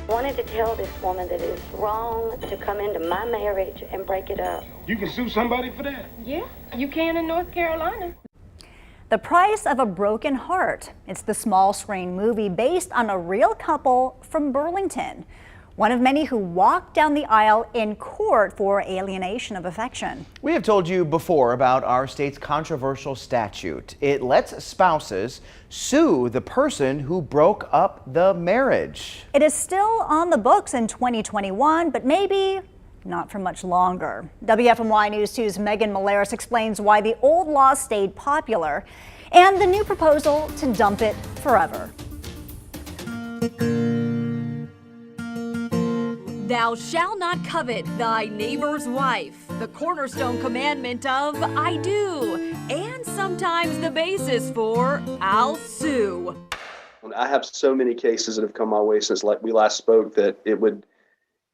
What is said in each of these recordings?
wanted to tell this woman that it's wrong to come into my marriage and break it up. You can sue somebody for that? Yeah, you can in North Carolina. The Price of a Broken Heart. It's the small screen movie based on a real couple from Burlington. One of many who walked down the aisle in court for alienation of affection. We have told you before about our state's controversial statute. It lets spouses sue the person who broke up the marriage. It is still on the books in 2021, but maybe not for much longer. WFMY News 2's Megan Malaris explains why the old law stayed popular and the new proposal to dump it forever. Thou shalt not covet thy neighbor's wife, the cornerstone commandment of I do, and sometimes the basis for I'll sue. I have so many cases that have come my way since we last spoke that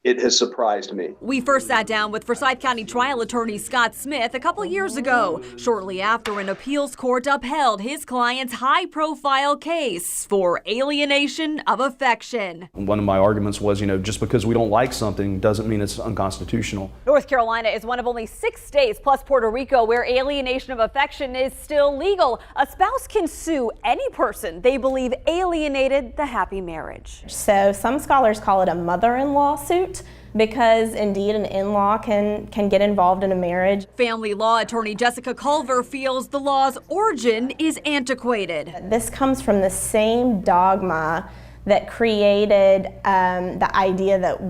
it has surprised me. We first sat down with Forsyth County trial attorney Scott Smith a couple years ago, shortly after an appeals court upheld his client's high-profile case for alienation of affection. One of my arguments was, just because we don't like something doesn't mean it's unconstitutional. North Carolina is one of only 6 states, plus Puerto Rico, where alienation of affection is still legal. A spouse can sue any person they believe alienated the happy marriage. So some scholars call it a mother-in-law suit, because indeed an in-law can get involved in a marriage. Family law attorney Jessica Culver feels the law's origin is antiquated. This comes from the same dogma that created the idea that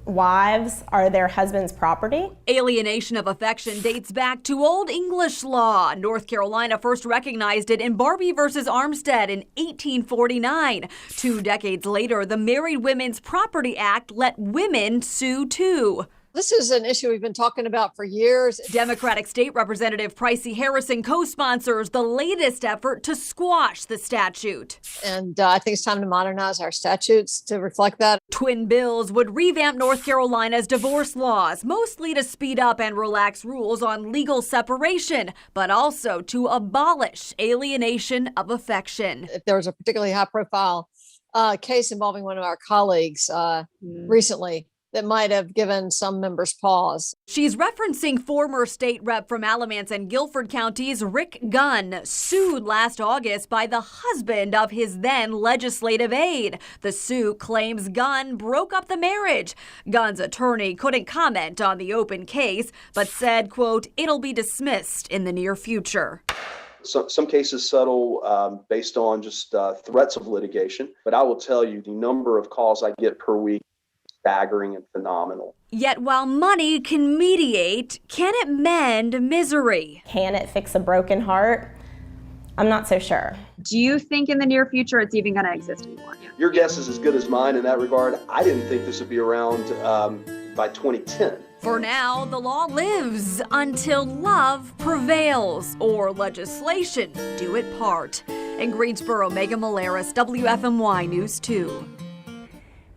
wives are their husband's property. Alienation of affection dates back to Old English law. North Carolina first recognized it in Barbie versus Armstead in 1849. 2 decades later, the Married Women's Property Act let women sue too. This is an issue we've been talking about for years. Democratic State Representative Pricey Harrison co-sponsors the latest effort to squash the statute. And I think it's time to modernize our statutes to reflect that. Twin bills would revamp North Carolina's divorce laws, mostly to speed up and relax rules on legal separation, but also to abolish alienation of affection. If there was a particularly high-profile case involving one of our colleagues recently, that might have given some members pause. She's referencing former state rep from Alamance and Guilford counties, Rick Gunn, sued last August by the husband of his then legislative aide. The suit claims Gunn broke up the marriage. Gunn's attorney couldn't comment on the open case, but said, quote, it'll be dismissed in the near future. Some cases settle based on just threats of litigation, but I will tell you the number of calls I get per week staggering and phenomenal. Yet while money can mediate, can it mend misery? Can it fix a broken heart? I'm not so sure. Do you think in the near future it's even going to exist anymore? Your guess is as good as mine in that regard. I didn't think this would be around by 2010. For now, the law lives until love prevails or legislation do it part. In Greensboro, Megan Malaris, WFMY News 2.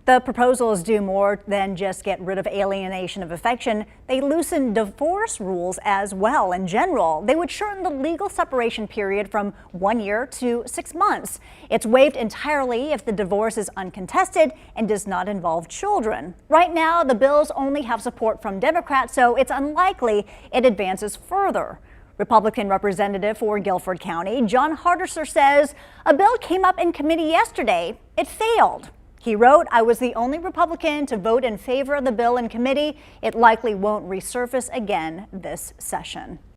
The proposals do more than just get rid of alienation of affection. They loosen divorce rules as well. In general, they would shorten the legal separation period from 1 year to 6 months. It's waived entirely if the divorce is uncontested and does not involve children. Right now, the bills only have support from Democrats, so it's unlikely it advances further. Republican Representative for Guilford County, John Hardisser, says a bill came up in committee yesterday. It failed. He wrote, I was the only Republican to vote in favor of the bill in committee. It likely won't resurface again this session.